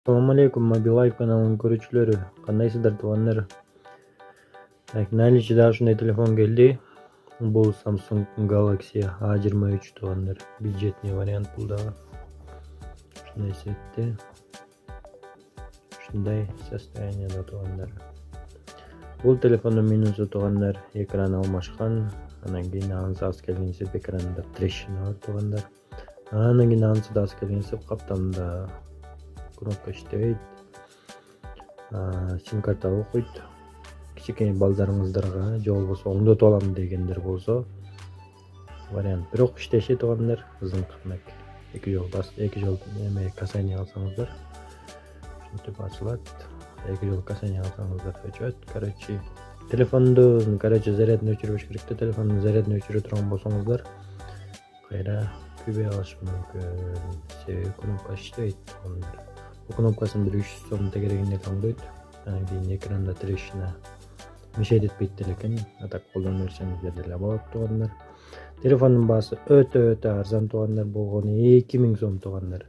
Assalamu alaikum Mobil Life kanalının görüşçüleri. Kandayсыздар тугандар? Наличие да ушундай телефон келди. Бул Samsung Galaxy A23 тугандар. Бюджетный вариант бул дагы. Ушундай сетте. Ушундай состояниеда тугандар. Бул телефондун минусу тугандар, экран алмашкан. Анан кийин анысы аз келгенсип экранында трещина бар тугандар. Анан кийин анысы да аз келгенсип каптамда кнопка иштебейт. Сим карта окуйт. Кичинекей балдарыңыздарга же болбосо оңдотуп алам дегендер болсо вариант. Бирок иштеши тугандар, ызыңкырмак. Эки жол эме касание алсаңыздар ушинтип ачылат. Эки жол касание алсаңыздар өчөт. Короче, телефондун зарядын өчүрбөш керек да. Телефондун зарядын өчүрө турган болсоңуздар кайра күйбөй калышы мүмкүн. Себеби кнопка иштебейт тугандар. Бул кнопкасын бир 300 сом тегерегинде таңдойт. Анан кийин экранда трещина мешает этпейт экен. Так колдоно берсеңиздер деле болот тугандар. Телефондун баасы өтө арзан тугандар, болгону 2000 сом тугандар.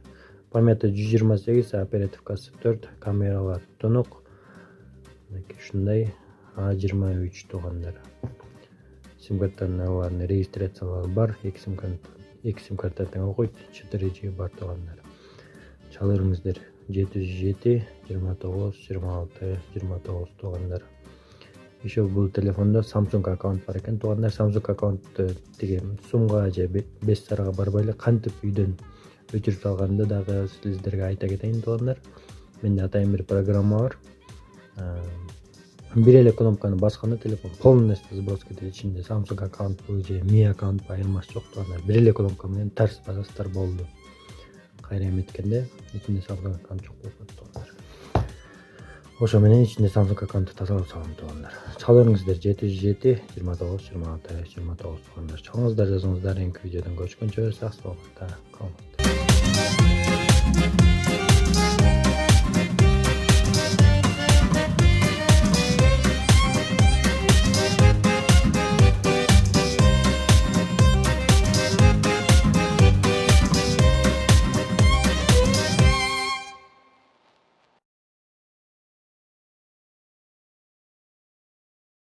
Памяты 128, оперативкасы 4, камералар тонук. Ушундай A23 тугандар. Сим карталардын регистрациялары бар. Эки сим карта тең окуйт, 4G бар тугандар. Чалырыңыздар 707 29 26 29 тугандар. Еще бул телефондо Samsung аккаунт бар экен тугандар. Samsung аккаунтту тиги сумга же 5 сарга барбай эле кантип үйдөн өчүрүп алганды дагы сиздерге айта кетейин тугандар. Менде атайын бир программа бар. Бир эле кнопканы басканда телефон полностью сброс кетет. Ичинде Samsung аккаунт же Mi аккаунт айырмасы жок тугандар. Бир эле кнопка менен тарс басасыздар болду. Кайра эметкенде ичинде Samsung аккаунт жок болуп калат тугандар. Ошо менен ичинде Samsung аккаунтты тазалап салам тугандар. Чалырыңыздар 707 29 26 29 тугандар. Чалыңыздар, жазыңыздар, эң видеодон көрүшкөнчө сак саламатта калыңыздар.